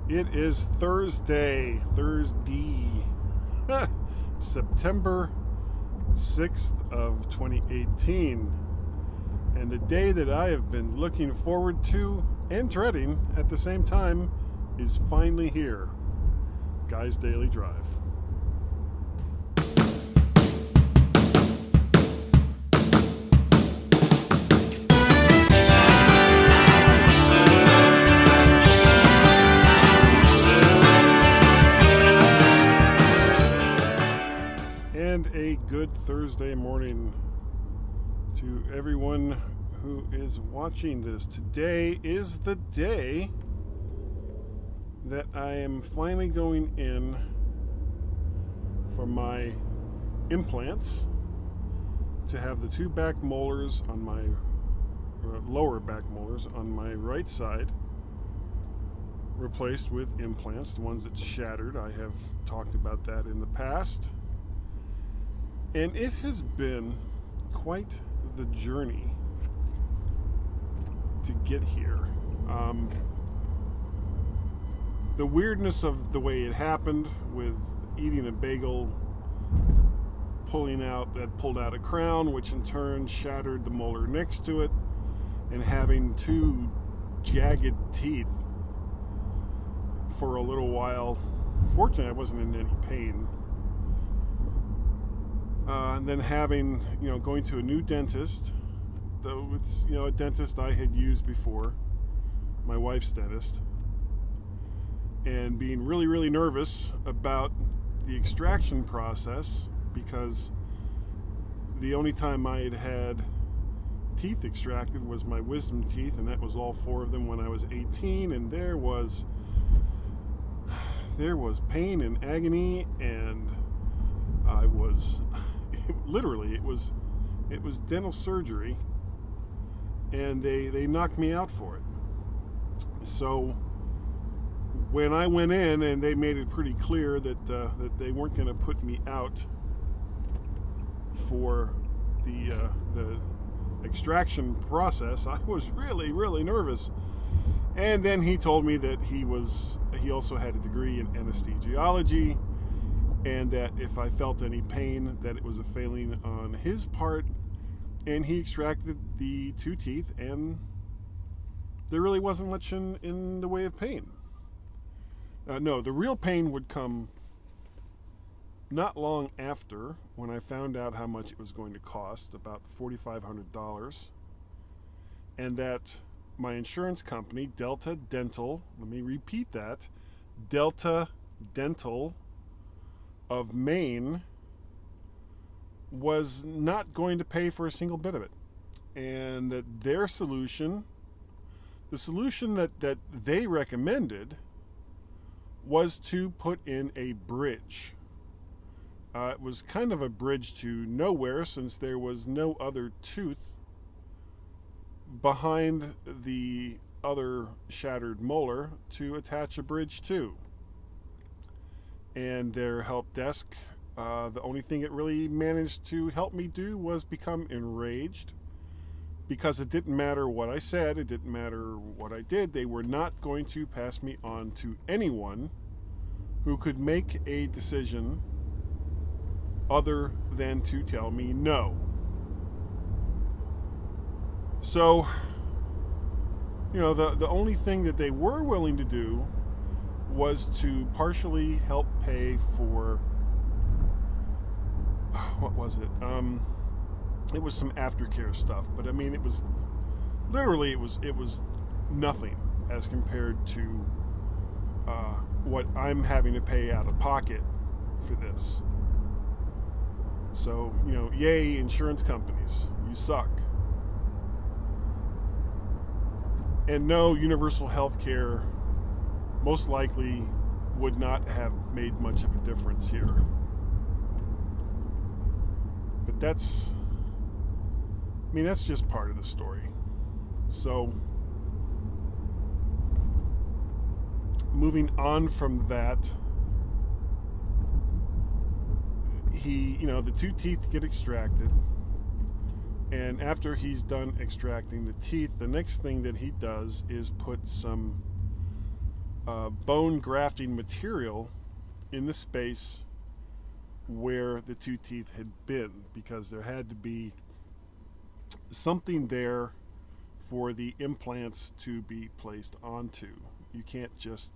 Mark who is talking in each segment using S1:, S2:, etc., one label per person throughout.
S1: It is Thursday, September 6th of 2018. And the day that I have been looking forward to and dreading at the same time is finally here. Guy's Daily Drive. And a good Thursday morning to everyone who is watching this. Today is the day that I am finally going in for my implants to have the two back molars on my lower back molars on my right side replaced with implants, the ones that shattered. I have talked about that in the past. And it has been quite the journey to get here. The weirdness of the way it happened with eating a bagel, pulled out a crown, which in turn shattered the molar next to it, and having two jagged teeth for a little while. Fortunately, I wasn't in any pain. And then going to a new dentist, though it's, a dentist I had used before, my wife's dentist, and being really, really nervous about the extraction process because the only time I had teeth extracted was my wisdom teeth, and that was all four of them when I was 18, and there was pain and agony, and I was it was dental surgery, and they knocked me out for it. So when I went in, and they made it pretty clear that they weren't going to put me out for the extraction process, I was really, really nervous. And then he told me that he also had a degree in anesthesiology, and that if I felt any pain, that it was a failing on his part, and he extracted the two teeth, and there really wasn't much in the way of pain. No, the real pain would come not long after, when I found out how much it was going to cost, about $4,500, and that my insurance company, Delta Dental, let me repeat that, Delta Dental of Maine, was not going to pay for a single bit of it. And that their solution, the solution that they recommended, was to put in a bridge. It was kind of a bridge to nowhere, since there was no other tooth behind the other shattered molar to attach a bridge to. And their help desk, the only thing it really managed to help me do was become enraged, because it didn't matter what I said, it didn't matter what I did, they were not going to pass me on to anyone who could make a decision other than to tell me no. So, the only thing that they were willing to do was to partially help pay for, what was it? It was some aftercare stuff, but it was literally, it was nothing as compared to what I'm having to pay out of pocket for this. So, yay, insurance companies, you suck. And no, universal health care most likely would not have made much of a difference here. But that's just part of the story. So, moving on from that, the two teeth get extracted, and after he's done extracting the teeth, the next thing that he does is put some bone grafting material in the space where the two teeth had been, because there had to be something there for the implants to be placed onto. You can't just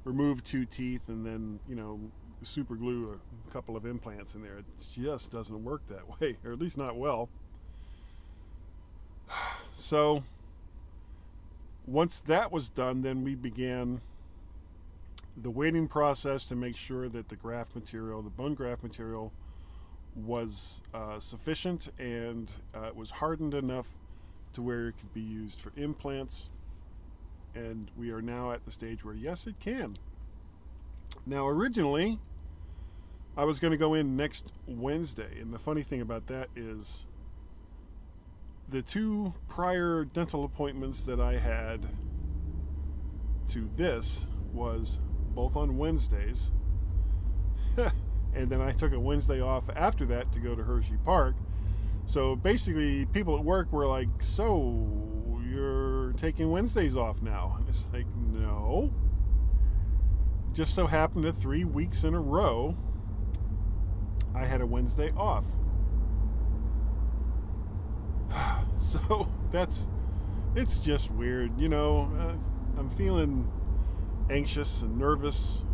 S1: remove two teeth and then, super glue a couple of implants in there. It just doesn't work that way, or at least not well. So once that was done, then we began the waiting process to make sure that the graft material, the bone graft material, was sufficient and it was hardened enough to where it could be used for implants. And we are now at the stage where, yes, it can. Now, originally, I was going to go in next Wednesday, and the funny thing about that is the 2 prior dental appointments that I had to this was both on Wednesdays. And then I took a Wednesday off after that to go to Hershey Park. So basically, people at work were like, so you're taking Wednesdays off now? And it's like, no. Just so happened that 3 weeks in a row, I had a Wednesday off. So it's just weird. I'm feeling anxious and nervous.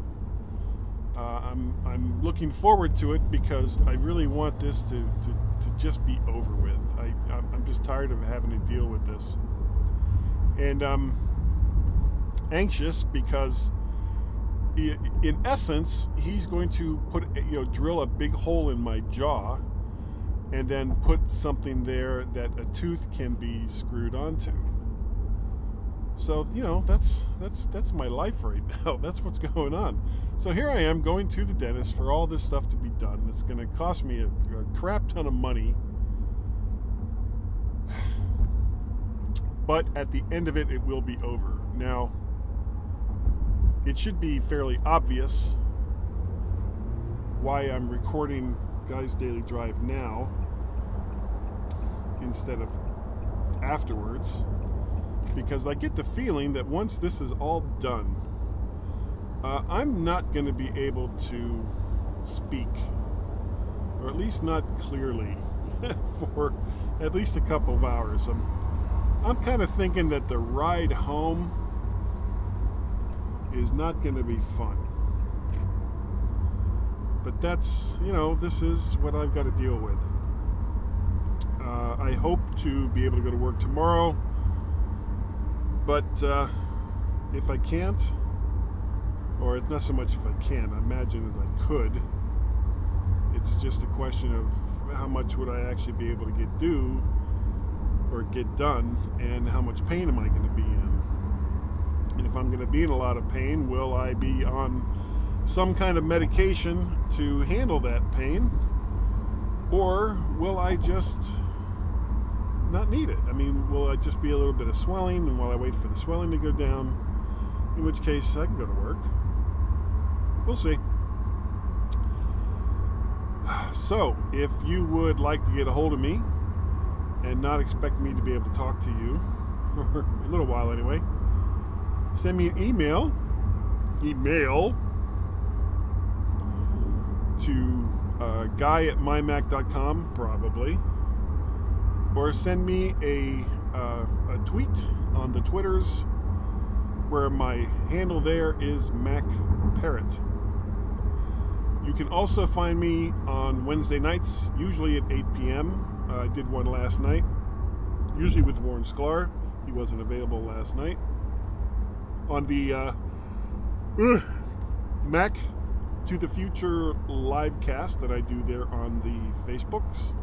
S1: I'm looking forward to it because I really want this to just be over with. I'm just tired of having to deal with this. And I'm anxious because in essence, he's going to drill a big hole in my jaw and then put something there that a tooth can be screwed onto. So, that's my life right now. That's what's going on. So here I am going to the dentist for all this stuff to be done. It's going to cost me a crap ton of money. But at the end of it, it will be over. Now, it should be fairly obvious why I'm recording Guy's Daily Drive now instead of afterwards, because I get the feeling that once this is all done, I'm not going to be able to speak, or at least not clearly, for at least a couple of hours. I'm kind of thinking that the ride home is not going to be fun. But that's, this is what I've got to deal with. I hope to be able to go to work tomorrow, but if I can't, or it's not so much if I can, I imagine that I could. It's just a question of how much would I actually be able to get done, and how much pain am I going to be in. And if I'm going to be in a lot of pain, will I be on some kind of medication to handle that pain? Or will I just not need it? I mean, will I just be a little bit of swelling, and while I wait for the swelling to go down, in which case I can go to work. We'll see. So, if you would like to get a hold of me and not expect me to be able to talk to you for a little while anyway, send me an email to guy@mymac.com probably, or send me a tweet on the Twitters, where my handle there is MacParrot. You can also find me on Wednesday nights, usually at 8 p.m. I did one last night, usually with Warren Sklar. He wasn't available last night. On the Mac to the Future live cast that I do there on the Facebooks.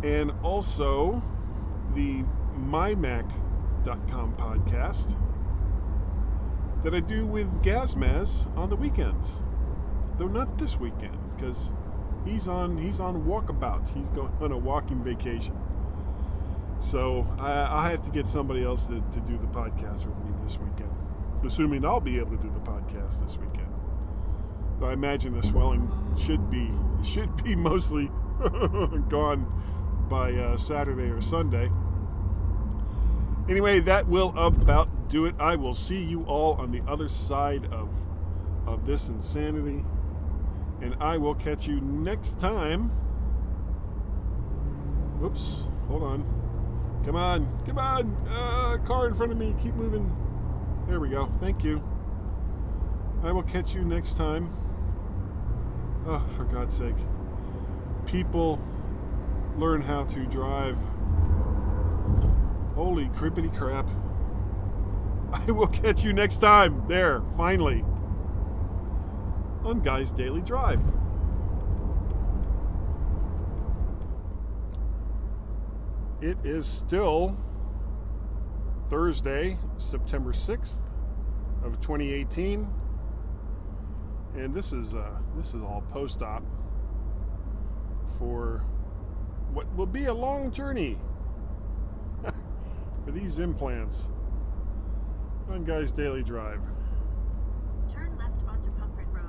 S1: And also the MyMac.com podcast that I do with Gazmaz on the weekends. Though not this weekend, because he's on walkabout. He's going on a walking vacation. So I have to get somebody else to do the podcast with me this weekend, assuming I'll be able to do the podcast this weekend. Though I imagine the swelling should be mostly gone by Saturday or Sunday. Anyway, that will about do it. I will see you all on the other side of this insanity. And I will catch you next time. Whoops, hold on. Come on. Car in front of me, keep moving. There we go, thank you. I will catch you next time. Oh, for God's sake. People learn how to drive. Holy crippity crap. I will catch you next time. There, finally. On Guy's Daily Drive. It is still Thursday, September 6th of 2018. And this is all post-op for what will be a long journey for these implants on Guy's Daily Drive.
S2: Turn left onto Pomfret Road.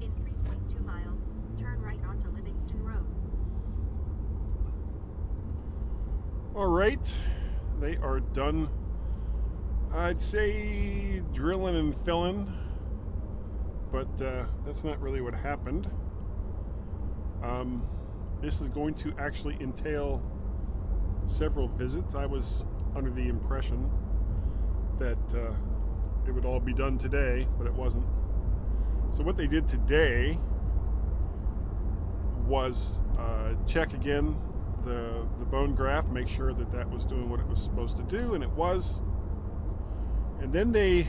S2: In 3.2 miles, turn right onto Livingston Road.
S1: All right, they are done. I'd say drilling and filling, but that's not really what happened. This is going to actually entail several visits. I was under the impression that it would all be done today, but it wasn't. So what they did today was check again the bone graft, make sure that was doing what it was supposed to do, and it was. And then they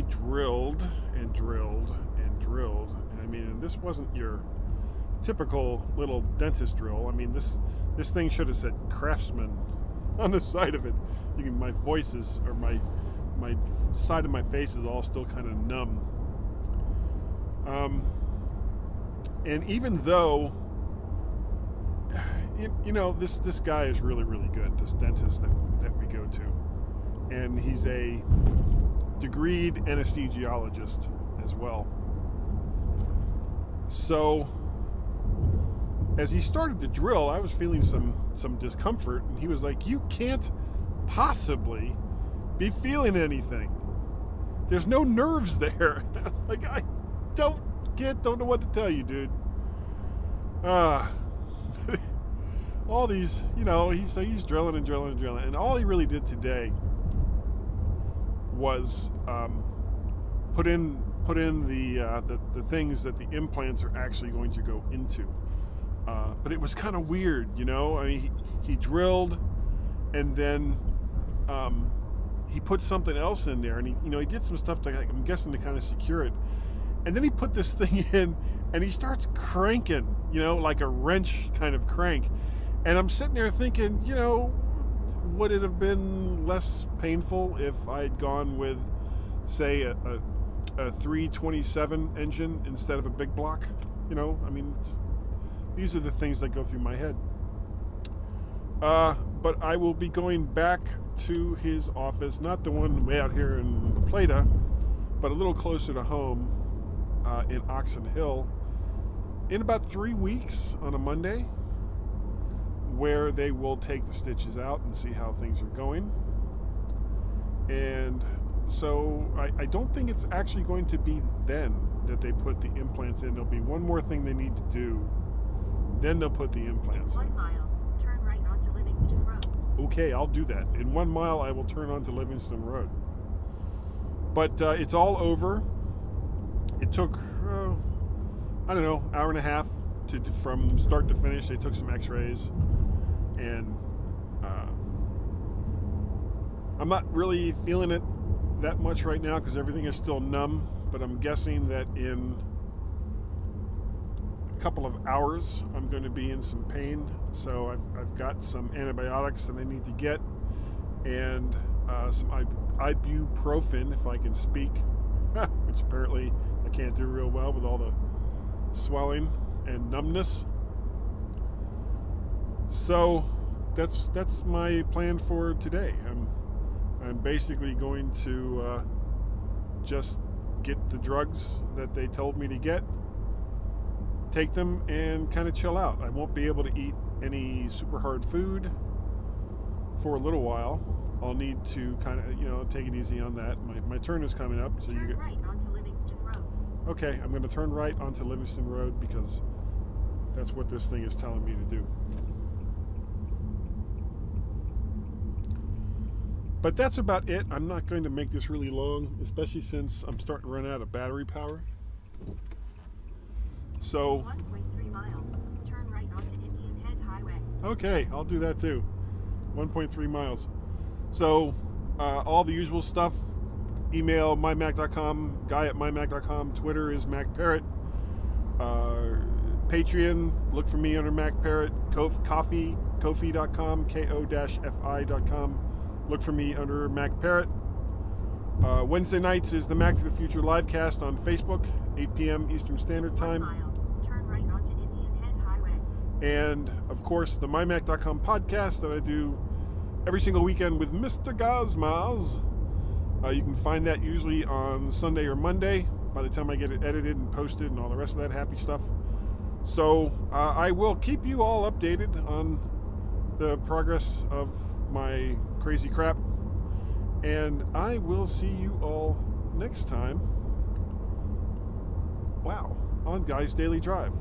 S1: drilled and drilled and drilled. And I mean, this wasn't your typical little dentist drill. I mean, this thing should have said Craftsman on the side of it. My voice is, or my side of my face is all still kind of numb. And even though, this guy is really, really good, this dentist that we go to. And he's a degreed anesthesiologist as well. So as he started to drill, I was feeling some discomfort, and he was like, "You can't possibly be feeling anything. There's no nerves there." Like, I don't know what to tell you, dude. All these, he's drilling and drilling and drilling, and all he really did today was put in the things that the implants are actually going to go into. But it was kind of weird, I mean, he drilled, and then he put something else in there, and he did some stuff to, I'm guessing, to kind of secure it. And then he put this thing in, and he starts cranking, like a wrench kind of crank. And I'm sitting there thinking, would it have been less painful if I'd gone with, say, a 327 engine instead of a big block? I mean, these are the things that go through my head. But I will be going back to his office, not the one way out here in La Plata, but a little closer to home in Oxon Hill in about 3 weeks on a Monday, where they will take the stitches out and see how things are going. And so I don't think it's actually going to be then that they put the implants in. There'll be one more thing they need to do, then they'll put the implants in.
S2: 1 mile, turn right onto Livingston Road.
S1: Okay, I'll do that. In 1 mile, I will turn onto Livingston Road. But it's all over. It took, hour and a half from start to finish. They took some x-rays. And I'm not really feeling it that much right now because everything is still numb. But I'm guessing that in a couple of hours, I'm going to be in some pain. So I've got some antibiotics that I need to get, and some ibuprofen, if I can speak, which apparently I can't do real well with all the swelling and numbness. So that's my plan for today. I'm I'm basically going to just get the drugs that they told me to get, take them, and kind of chill out. I won't be able to eat any super hard food for a little while. I'll need to kind of, take it easy on that. My turn is coming up. So
S2: Turn right onto Livingston Road.
S1: Okay, I'm going to turn right onto Livingston Road because that's what this thing is telling me to do. But that's about it. I'm not going to make this really long, especially since I'm starting to run out of battery power. So,
S2: 1.3 miles. Turn right onto Indian Head Highway.
S1: okay, I'll do that too. 1.3 miles. So, all the usual stuff. Email mymac.com, guy@mymac.com. Twitter is MacParrot. Patreon, look for me under MacParrot. Ko-fi.com, ko-fi.com. Look for me under MacParrot. Wednesday nights is the Mac to the Future livecast on Facebook, 8 p.m. Eastern Standard
S2: 1
S1: Time.
S2: mile. Turn right onto Indian Head Highway.
S1: And, of course, the MyMac.com podcast that I do every single weekend with Mr. Gazmaz. You can find that usually on Sunday or Monday by the time I get it edited and posted and all the rest of that happy stuff. So I will keep you all updated on the progress of my crazy crap. And I will see you all next time. Wow, on Guy's Daily Drive.